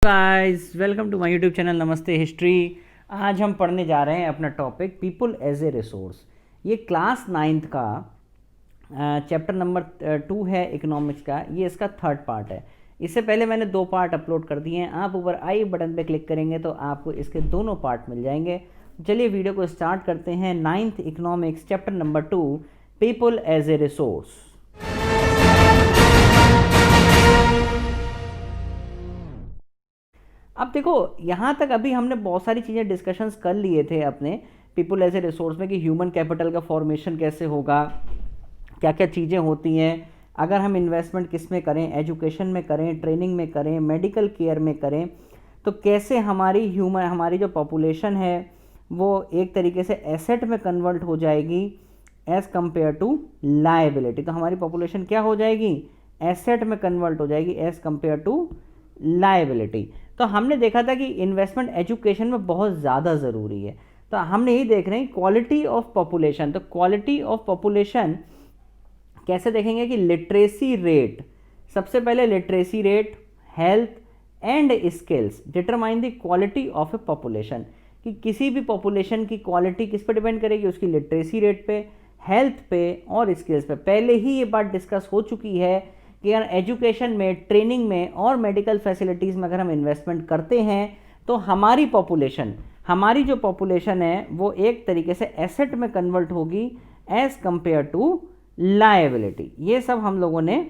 Guys welcome to my YouTube channel नमस्ते history. आज हम पढ़ने जा रहे हैं अपना topic people as a resource. ये क्लास 9th का चैप्टर नंबर 2 है इकोनॉमिक्स का। ये इसका थर्ड पार्ट है। इससे पहले मैंने 2 पार्ट अपलोड कर दिए हैं। आप ऊपर आई बटन पे क्लिक करेंगे तो आपको इसके दोनों पार्ट मिल जाएंगे। चलिए वीडियो को स्टार्ट करते हैं। 9th economics chapter number 2 people as a resource. अब देखो, यहाँ तक अभी हमने बहुत सारी चीज़ें डिस्कशंस कर लिए थे अपने पीपल एज ए रिसोर्स में कि ह्यूमन कैपिटल का फॉर्मेशन कैसे होगा, क्या क्या चीज़ें होती हैं, अगर हम इन्वेस्टमेंट किस में करें, एजुकेशन में करें, ट्रेनिंग में करें, मेडिकल केयर में करें, तो कैसे हमारी जो पॉपुलेशन है वो एक तरीके से एसेट में कन्वर्ट हो जाएगी एज़ कम्पेयर टू लायबिलिटी। तो हमारी पॉपुलेशन क्या हो जाएगी, एसेट में कन्वर्ट हो जाएगी एज़ कम्पेयर टू लायबिलिटी। तो हमने देखा था कि इन्वेस्टमेंट एजुकेशन में बहुत ज़्यादा ज़रूरी है। तो हमने यही देख रहे हैं क्वालिटी ऑफ पॉपुलेशन। तो क्वालिटी ऑफ पॉपुलेशन कैसे देखेंगे कि लिटरेसी रेट, सबसे पहले literacy rate, health and skills determine the quality of A population. कि किसी भी पॉपुलेशन की क्वालिटी किस पे डिपेंड करेगी, उसकी लिटरेसी रेट पे, हेल्थ पे और स्किल्स पे। पहले ही ये बात डिस्कस हो चुकी है कि अगर एजुकेशन में, ट्रेनिंग में और मेडिकल फैसिलिटीज़ में अगर हम इन्वेस्टमेंट करते हैं तो हमारी जो पॉपुलेशन है वो एक तरीके से एसेट में कन्वर्ट होगी एज़ कंपेयर टू लायबिलिटी। ये सब हम लोगों ने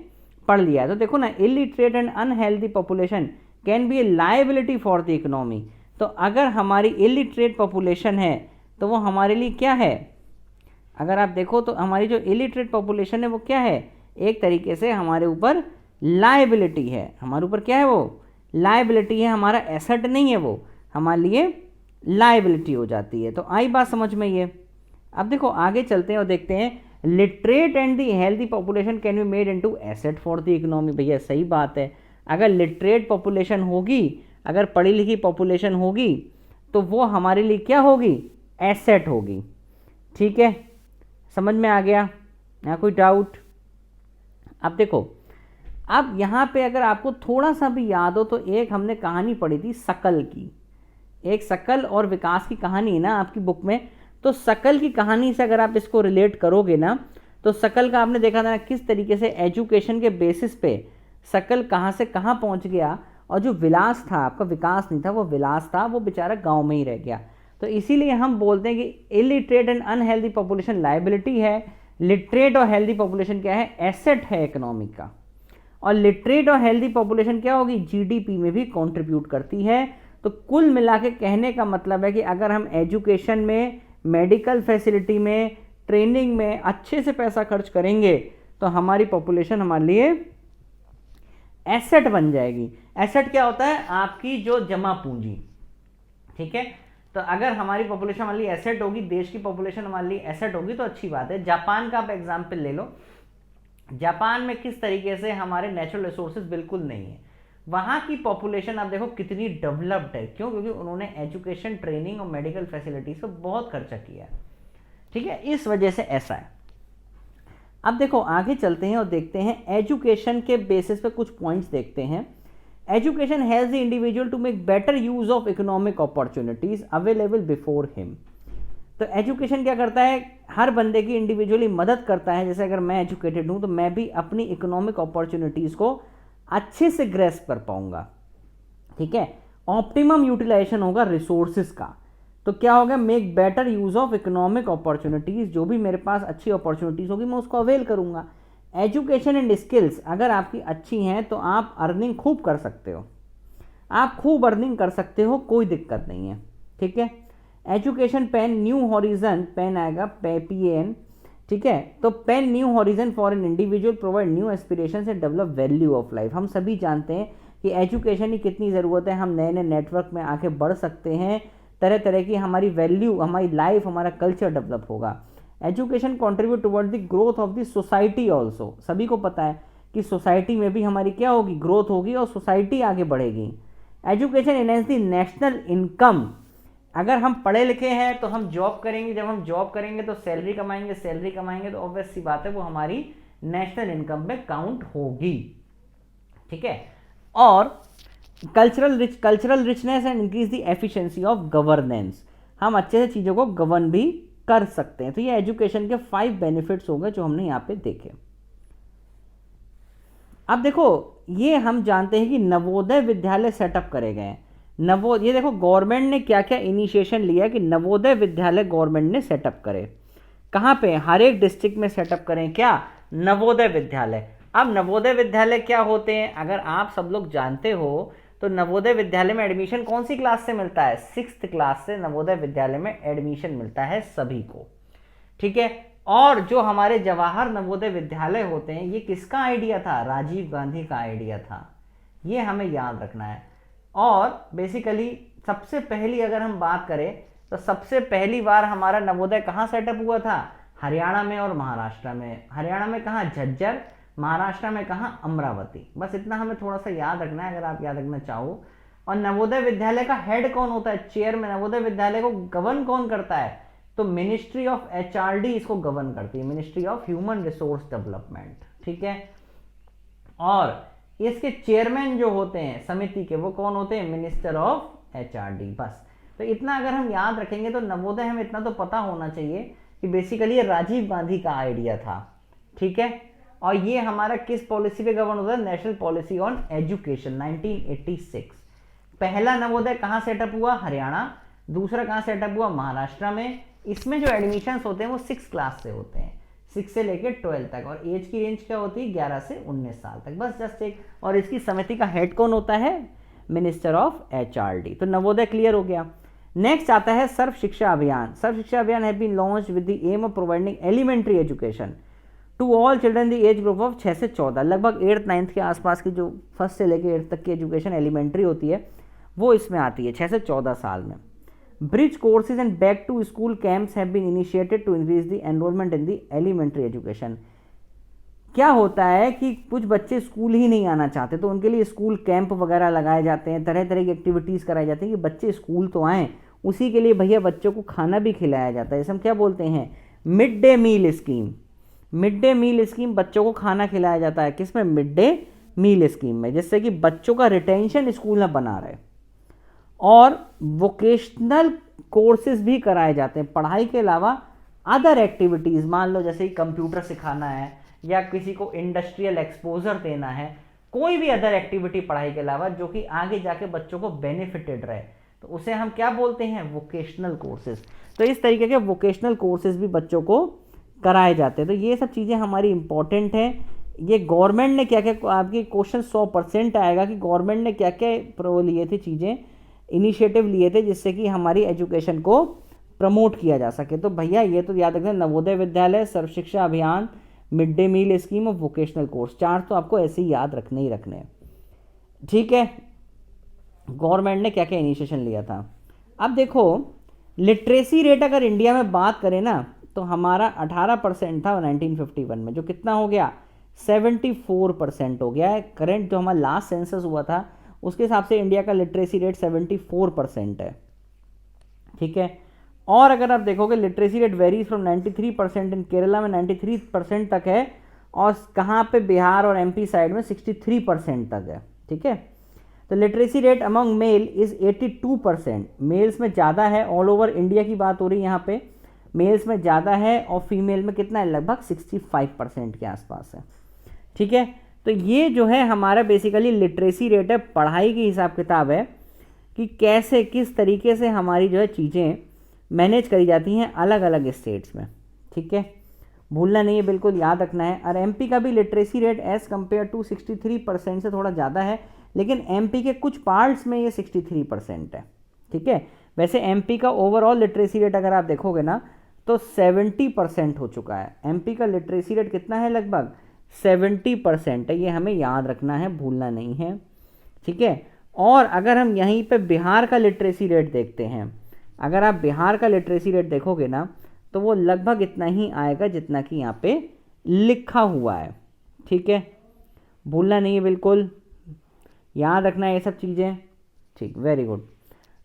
पढ़ लिया है। तो देखो ना, illiterate and unhealthy population can be A liability for the economy. तो अगर हमारी इलिटरेट पॉपुलेशन है तो वो हमारे लिए क्या है, अगर आप देखो तो हमारी जो इलिटरेट पॉपुलेशन है वो क्या है, एक तरीके से हमारे ऊपर लायबिलिटी है। हमारे ऊपर क्या है, वो लायबिलिटी है, हमारा एसेट नहीं है, वो हमारे लिए लायबिलिटी हो जाती है। तो आई बात समझ में ये। अब देखो आगे चलते हैं और देखते हैं, literate and the healthy population can be made into asset for the economy. भैया सही बात है, अगर लिटरेट पॉपुलेशन होगी, अगर पढ़ी लिखी पॉपुलेशन होगी तो वो हमारे लिए क्या होगी, एसेट होगी। ठीक है, समझ में आ गया, यहाँ कोई डाउट? अब देखो, अब यहाँ पे अगर आपको थोड़ा सा भी याद हो तो एक हमने कहानी पढ़ी थी शकल की, एक शकल और विकास की कहानी है ना आपकी बुक में। तो शकल की कहानी से अगर आप इसको रिलेट करोगे ना, तो शकल का आपने देखा था किस तरीके से एजुकेशन के बेसिस पे शकल कहाँ से कहाँ पहुँच गया, और जो विलास था, आपका विकास नहीं था, वो विलास था, वो बेचारा गाँव में ही रह गया। तो इसीलिए हम बोलते हैं कि illiterate and unhealthy population liability है, लिटरेट और हेल्दी पॉपुलेशन क्या है, एसेट है इकोनॉमी का। और लिटरेट और हेल्दी पॉपुलेशन क्या होगी, जीडीपी में भी कंट्रीब्यूट करती है। तो कुल मिला के कहने का मतलब है कि अगर हम एजुकेशन में, मेडिकल फैसिलिटी में, ट्रेनिंग में अच्छे से पैसा खर्च करेंगे तो हमारी पॉपुलेशन हमारे लिए एसेट बन जाएगी। एसेट क्या होता है, आपकी जो जमा पूंजी। ठीक है, तो अगर हमारी पॉपुलेशन हमारे लिए एसेट होगी, देश की पॉपुलेशन हमारे लिए एसेट होगी तो अच्छी बात है। जापान का आप एग्जाम्पल ले लो, जापान में किस तरीके से हमारे नेचुरल रिसोर्सेज बिल्कुल नहीं है, वहाँ की पॉपुलेशन आप देखो कितनी डेवलप्ड है। क्यों? क्योंकि उन्होंने एजुकेशन, ट्रेनिंग और मेडिकल फैसिलिटीज पर बहुत खर्चा किया है। ठीक है, इस वजह से ऐसा है। अब देखो आगे चलते हैं और देखते हैं एजुकेशन के बेसिस पे कुछ पॉइंट्स देखते हैं। Education helps the individual to make better use of economic opportunities available before him। तो एजुकेशन क्या करता है, हर बंदे की इंडिविजुअली मदद करता है। जैसे अगर मैं एजुकेटेड हूँ तो मैं भी अपनी इकोनॉमिक अपॉर्चुनिटीज़ को अच्छे से ग्रेस्प कर पाऊंगा। ठीक है, ऑप्टिमम यूटिलाइजेशन होगा रिसोर्सेज का। तो क्या होगा, make better use of economic opportunities. जो भी मेरे पास अच्छी अपॉर्चुनिटीज़ होगी मैं उसको अवेल करूँगा। एजुकेशन एंड स्किल्स अगर आपकी अच्छी हैं तो आप अर्निंग खूब कर सकते हो, आप खूब अर्निंग कर सकते हो, कोई दिक्कत नहीं है। ठीक है, education PAN new horizon, PAN आएगा PAN। ठीक है, तो PAN new horizon for an individual, provide new aspiration से डेवलप वैल्यू ऑफ लाइफ। हम सभी जानते हैं कि एजुकेशन की कितनी ज़रूरत है, हम नए नए नेटवर्क में आके बढ़ सकते हैं, तरह तरह की हमारी वैल्यू, हमारी लाइफ, हमारा कल्चर डेवलप होगा। Education contribute toward the growth of the society also. सभी को पता है कि सोसाइटी में भी हमारी क्या होगी, ग्रोथ होगी और सोसाइटी आगे बढ़ेगी। Education enhance the national income. अगर हम पढ़े लिखे हैं तो हम जॉब करेंगे, जब हम जॉब करेंगे तो सैलरी कमाएंगे तो ऑब्वियस सी बात है वो हमारी नेशनल इनकम में काउंट होगी। ठीक है, और cultural richness and increase the efficiency of governance, हम अच्छे से चीज़ों को गवर्न भी कर सकते हैं। तो ये एजुकेशन के 5 बेनिफिट्स हो गए जो हमने यहाँ पे देखे। अब देखो ये हम जानते हैं कि नवोदय विद्यालय सेटअप करे गए हैं। ये देखो गवर्नमेंट ने क्या क्या इनिशिएशन लिया कि नवोदय विद्यालय गवर्नमेंट ने सेटअप करे। कहाँ पे? हर एक डिस्ट्रिक्ट में सेटअप करें क्या? नवोदय विद्यालय। अब नवोदय विद्यालय क्या होते हैं अगर आप सब लोग जानते हो तो नवोदय विद्यालय में एडमिशन कौन सी क्लास से मिलता है? 6th क्लास से नवोदय विद्यालय में एडमिशन मिलता है सभी को, ठीक है। और जो हमारे जवाहर नवोदय विद्यालय होते हैं ये किसका आइडिया था? राजीव गांधी का आइडिया था, ये हमें याद रखना है। और बेसिकली सबसे पहली अगर हम बात करें तो सबसे पहली बार हमारा नवोदय कहाँ सेटअप हुआ था? हरियाणा में और महाराष्ट्र में। हरियाणा में कहाँ? झज्जर। महाराष्ट्र में कहाँ? अमरावती। बस इतना हमें थोड़ा सा याद रखना है अगर आप याद रखना चाहो। और नवोदय विद्यालय का हेड कौन होता है? चेयर में। नवोदय विद्यालय को गवर्न कौन करता है? तो मिनिस्ट्री ऑफ HRD इसको गवर्न करती है, ministry of human resource development, ठीक है। और इसके चेयरमैन जो होते हैं समिति के वो कौन होते हैं? Minister of HRD। बस तो इतना अगर हम याद रखेंगे तो नवोदय हमें इतना तो पता होना चाहिए कि बेसिकली ये राजीव गांधी का आइडिया था, ठीक है। और ये हमारा किस पॉलिसी पे गवर्न होता है? National policy on education 1986। पहला नवोदय कहाँ सेटअप हुआ? हरियाणा। दूसरा कहाँ सेटअप हुआ? महाराष्ट्र में। इसमें जो एडमिशन्स होते हैं वो 6 क्लास से होते हैं, 6 से लेकर 12 तक। और एज की रेंज क्या होती है? 11 से 19 साल तक। बस जस्ट एक। और इसकी समिति का हेड कौन होता है? Minister of HRD। तो नवोदय क्लियर हो गया। नेक्स्ट आता है सर्व शिक्षा अभियान। Sarva Shiksha Abhiyan have been launch with the aim of providing elementary education to all children the age group of 6 से 14। लगभग 8th 9th के आसपास की जो 1st से लेकर 8th तक की एजुकेशन एलिमेंट्री होती है वो इसमें आती है 6 से 14 साल में। Bridge courses and back to school camps have been initiated to increase the enrolment in the elementary education. क्या होता है कि कुछ बच्चे स्कूल ही नहीं आना चाहते तो उनके लिए स्कूल कैंप वगैरह लगाए जाते हैं, तरह तरह की एक्टिविटीज़ कराई जाती हैं कि बच्चे स्कूल तो आएँ। उसी के लिए भैया बच्चों को खाना भी खिलाया जाता है, इसे हम क्या बोलते हैं? Mid day meal scheme. Mid day meal scheme, बच्चों को खाना खिलाया जाता है किसमें? मिड डे मील स्कीम में, जिससे कि बच्चों का रिटेंशन स्कूल में बना रहे। और वोकेशनल कोर्सेज भी कराए जाते हैं पढ़ाई के अलावा। अदर एक्टिविटीज़, मान लो जैसे कि कंप्यूटर सिखाना है या किसी को इंडस्ट्रियल एक्सपोजर देना है, कोई भी अदर एक्टिविटी पढ़ाई के अलावा जो कि आगे जाके बच्चों को बेनिफिटेड रहे, तो उसे हम क्या बोलते हैं? Vocational courses. तो इस तरीके के वोकेशनल कोर्सेज भी बच्चों को कराए जाते हैं। तो ये सब चीज़ें हमारी इंपॉर्टेंट हैं। ये गवर्नमेंट ने क्या क्या, आपके क्वेश्चन 100% आएगा कि गवर्नमेंट ने क्या क्या लिए थे चीज़ें, इनिशिएटिव लिए थे जिससे कि हमारी एजुकेशन को प्रमोट किया जा सके। तो भैया ये तो याद रखना, नवोदय विद्यालय, सर्व शिक्षा अभियान, मिड डे मील स्कीम और वोकेशनल कोर्स, 4 तो आपको ऐसे ही याद रखने ही रखने हैं, ठीक है। गवर्नमेंट ने क्या क्या इनिशिएशन लिया था। अब देखो लिटरेसी रेट अगर इंडिया में बात करें ना तो हमारा 18% था 1951 में, जो कितना हो गया? 74% हो गया है। करंट जो हमारा लास्ट सेंसस हुआ था उसके हिसाब से इंडिया का लिटरेसी रेट 74% है, ठीक है। और अगर आप देखोगे लिटरेसी रेट वेरीज फ्रॉम 93% इन केरला में 93% तक है, और कहाँ पे? बिहार और MP साइड में 63% तक है, ठीक है। तो literacy rate among male is 82%, males में ज़्यादा है। ऑल ओवर इंडिया की बात हो रही है यहाँ पे, मेल्स में ज़्यादा है और फीमेल में कितना है? लगभग 65% के आसपास है, ठीक है। तो ये जो है हमारा बेसिकली लिटरेसी रेट है, पढ़ाई की हिसाब किताब है कि कैसे किस तरीके से हमारी जो है चीज़ें मैनेज करी जाती हैं अलग अलग स्टेट्स में, ठीक है। भूलना नहीं है, बिल्कुल याद रखना है। और MP का भी literacy rate as compare to 63% से थोड़ा ज़्यादा है, लेकिन MP के कुछ पार्ट्स में ये 63% है, ठीक है। वैसे MP का ओवरऑल लिटरेसी रेट अगर आप देखोगे ना तो 70% हो चुका है। MP का लिटरेसी रेट कितना है? लगभग 70% है। ये हमें याद रखना है, भूलना नहीं है, ठीक है। और अगर हम यहीं पे बिहार का लिटरेसी रेट देखते हैं, अगर आप बिहार का लिटरेसी रेट देखोगे ना तो वो लगभग इतना ही आएगा जितना कि यहाँ पे लिखा हुआ है, ठीक है। भूलना नहीं है, बिल्कुल याद रखना है ये सब चीज़ें, ठीक, वेरी गुड।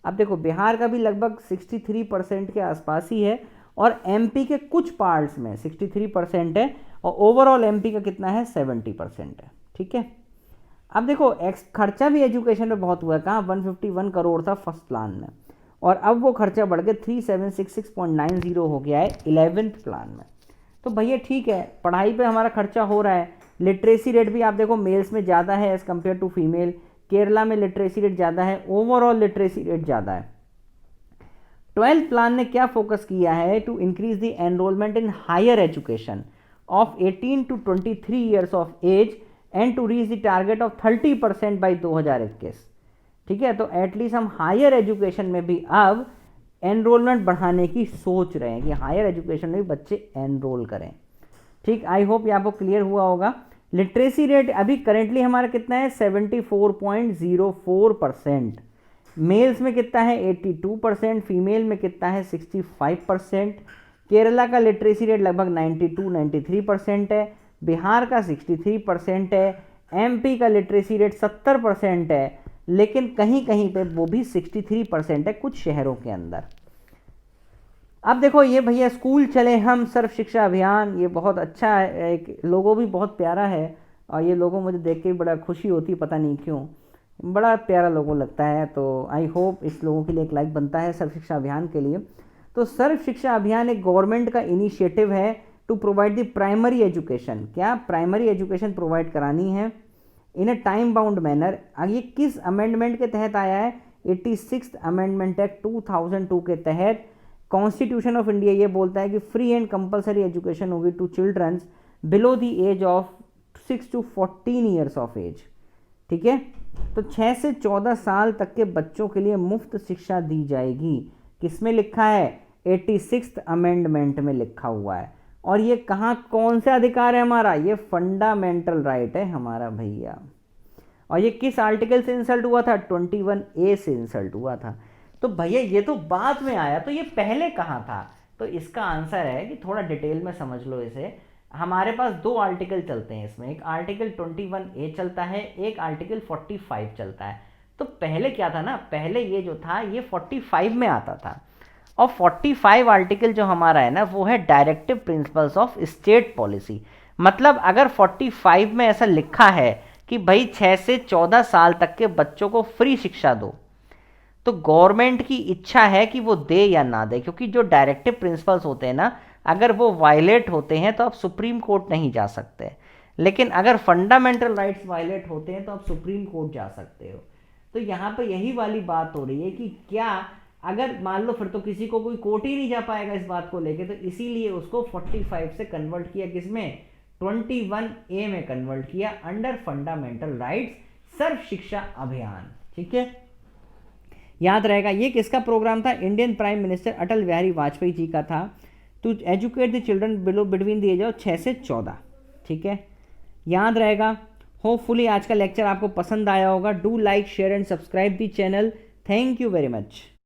अब देखो बिहार का भी लगभग 63% के आसपास ही है, और MP के कुछ पार्ट्स में 63% है, और ओवरऑल MP का कितना है? 70% है, ठीक है। अब देखो खर्चा भी एजुकेशन में बहुत हुआ है, कहाँ 151 करोड़ था फर्स्ट प्लान में, और अब वो खर्चा बढ़ के 3766.90 हो गया है 11th प्लान में। तो भैया ठीक है, पढ़ाई पे हमारा खर्चा हो रहा है। लिटरेसी रेट भी आप देखो मेल्स में ज़्यादा है as compare to female, Kerala में लिटरेसी रेट ज़्यादा है, ओवरऑल लिटरेसी रेट ज़्यादा है। 12th प्लान ने क्या फोकस किया है, to increase the enrolment in higher education of 18 to 23 years of age and to reach the target of 30% by 2021। ठीक है, तो एटलीस्ट हम हायर एजुकेशन में भी अब एनरोलमेंट बढ़ाने की सोच रहे हैं कि हायर एजुकेशन में भी बच्चे एनरोल करें। ठीक, आई होप ये आपको क्लियर हुआ होगा। लिटरेसी रेट अभी करेंटली हमारा कितना है, 74.04%। मेल्स में कितना है, 82%। फीमेल में कितना है, 65%। केरला का लिटरेसी रेट लगभग 92-93% है। बिहार का 63% है। एमपी का लिटरेसी रेट 70% है, लेकिन कहीं कहीं पे वो भी 63% है कुछ शहरों के अंदर। अब देखो ये भैया स्कूल चले हम सर्व शिक्षा अभियान, ये बहुत अच्छा है, एक लोगो भी बहुत प्यारा है, और ये लोगो मुझे देख के बड़ा खुशी होती है, पता नहीं क्यों, बड़ा प्यारा लोगो लगता है। तो आई होप इस लोगों के लिए एक लाइक बनता है सर्व शिक्षा अभियान के लिए। तो सर्व शिक्षा अभियान एक गवर्नमेंट का इनिशिएटिव है to provide the primary education. क्या प्राइमरी एजुकेशन प्रोवाइड करानी है in a time bound manner. ये किस अमेंडमेंट के तहत आया है, 86th अमेंडमेंट एक्ट 2002 के तहत। कॉन्स्टिट्यूशन ऑफ इंडिया ये बोलता है कि फ्री एंड कंपलसरी एजुकेशन होगी to childrens below the age of 6 to 14 years of age. ठीक है, तो 6 से 14 साल तक के बच्चों के लिए मुफ्त शिक्षा दी जाएगी। किसमें लिखा है, 86th अमेंडमेंट में लिखा हुआ है। और ये कहाँ, कौन सा अधिकार है हमारा, ये फंडामेंटल राइट है हमारा भैया। और ये किस आर्टिकल से इंसल्ट हुआ था, 21A से इंसल्ट हुआ था। तो भैया ये तो बाद में आया, तो ये पहले कहाँ था। तो इसका आंसर है कि थोड़ा डिटेल में समझ लो इसे। हमारे पास दो आर्टिकल चलते हैं इसमें, एक आर्टिकल 21A चलता है, एक आर्टिकल 45 चलता है। तो पहले क्या था ना, पहले ये जो था ये 45 में आता था, और 45 आर्टिकल जो हमारा है ना वो है directive principles of state policy. मतलब अगर 45 में ऐसा लिखा है कि भाई 6 से 14 साल तक के बच्चों को फ्री शिक्षा दो, तो गवर्नमेंट की इच्छा है कि वो दे या ना दे, क्योंकि जो डायरेक्टिव प्रिंसिपल्स होते हैं ना, अगर वो वायलेट होते हैं तो आप सुप्रीम कोर्ट नहीं जा सकते, लेकिन अगर फंडामेंटल राइट्स वायलेट होते हैं तो आप सुप्रीम कोर्ट जा सकते हो। तो यहाँ पे यही वाली बात हो रही है कि क्या अगर मान लो फिर तो किसी को कोई कोर्ट ही नहीं जा पाएगा इस बात को लेके, तो इसीलिए उसको 45 से कन्वर्ट किया, किसमें, 21A में कन्वर्ट किया अंडर फंडामेंटल राइट्स सर्व शिक्षा अभियान। ठीक है, याद रहेगा। ये किसका प्रोग्राम था, Indian prime minister Atal Bihari Vajpayee ji का था, to educate the children below between the age of 6 से 14। ठीक है, याद रहेगा। होपफुली आज का लेक्चर आपको पसंद आया होगा। Do like share and subscribe the channel. Thank you very much.